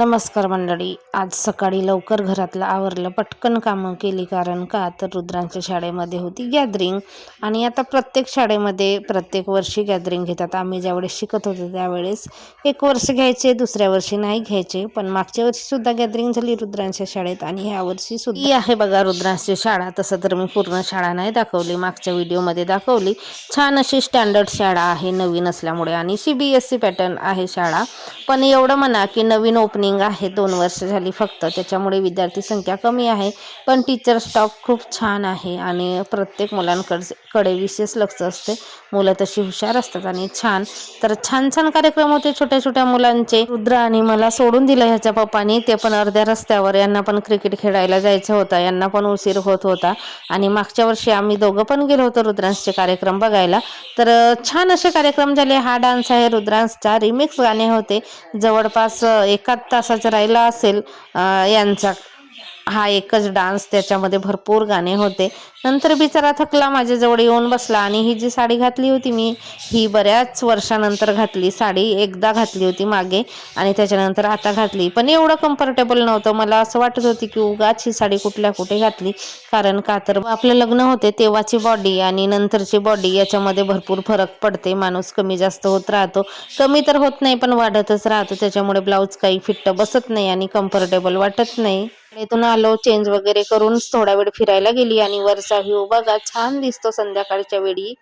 नमस्कार मंडळी. आज सकाळी लवकर घरातलं आवरलं, पटकन कामं केली. कारण का तर रुद्रांच्या शाळेमध्ये होती गॅदरिंग. आणि आता प्रत्येक शाळेमध्ये प्रत्येक वर्षी गॅदरिंग घेतात. आम्ही ज्यावेळेस शिकत होतो त्यावेळेस एक वर्ष घ्यायचे, दुसऱ्या वर्षी नाही घ्यायचे. पण मागच्या वर्षी सुद्धा गॅदरिंग झाली रुद्रांच्या शाळेत आणि ह्या वर्षी सुद्धा ही आहे बघा रुद्रांची शाळा. तसं तर मी पूर्ण शाळा नाही दाखवली, मागच्या व्हिडिओमध्ये दाखवली. छान अशी स्टँडर्ड शाळा आहे नवीन असल्यामुळे आणि CBSE पॅटर्न आहे शाळा. पण एवढं म्हणा की नवीन ओपनिंग आहे, 2 वर्ष झाली फक्त, त्याच्यामुळे विद्यार्थी संख्या कमी आहे. पण टीचर स्टाफ खूप छान आहे आणि प्रत्येक मुलांकडे विशेष लक्ष असते. मुलं तशी हुशार असतात आणि छान छान छान कार्यक्रम होते छोट्या छोट्या मुलांचे. रुद्र आणि मला सोडून दिलं ह्याच्या पप्पानी, ते पण अर्ध्या रस्त्यावर. यांना पण क्रिकेट खेळायला जायचं होतं, यांना पण उशीर होत होता. आणि मागच्या वर्षी आम्ही दोघं पण गेलो होतो रुद्रांसचे कार्यक्रम बघायला. तर छान असे कार्यक्रम झाले. हा डान्स आहे रुद्रांसचा, रिमिक्स गाणे होते. जवळपास 1 तासाचा राहिला असेल यांचा हा एकच डान्स. त्याच्यामध्ये भरपूर गाणे होते. नंतर बिचारा थकला, माझ्याजवळ येऊन बसला. आणि ही जी साडी घातली होती मी, ही बऱ्याच वर्षानंतर घातली साडी. एकदा घातली होती मागे आणि त्याच्यानंतर आता घातली, पण एवढं कम्फर्टेबल नव्हतं. मला असं वाटत होती की उगाच ही साडी कुठल्या कुठे घातली. कारण का तर आपलं लग्न होते तेव्हाची बॉडी आणि नंतरची बॉडी याच्यामध्ये भरपूर फरक पडते. माणूस कमी जास्त होत राहतो, कमी तर होत नाही पण वाढतच राहतो. त्याच्यामुळे ब्लाऊज काही फिट्ट बसत नाही आणि कम्फर्टेबल वाटत नाही. इथून आलो, चेंज वगैरे करून थोडा वेळ फिरायला गेली आणि वरचा व्ह्यू बघा, छान दिसतो संध्याकाळच्या वेळी.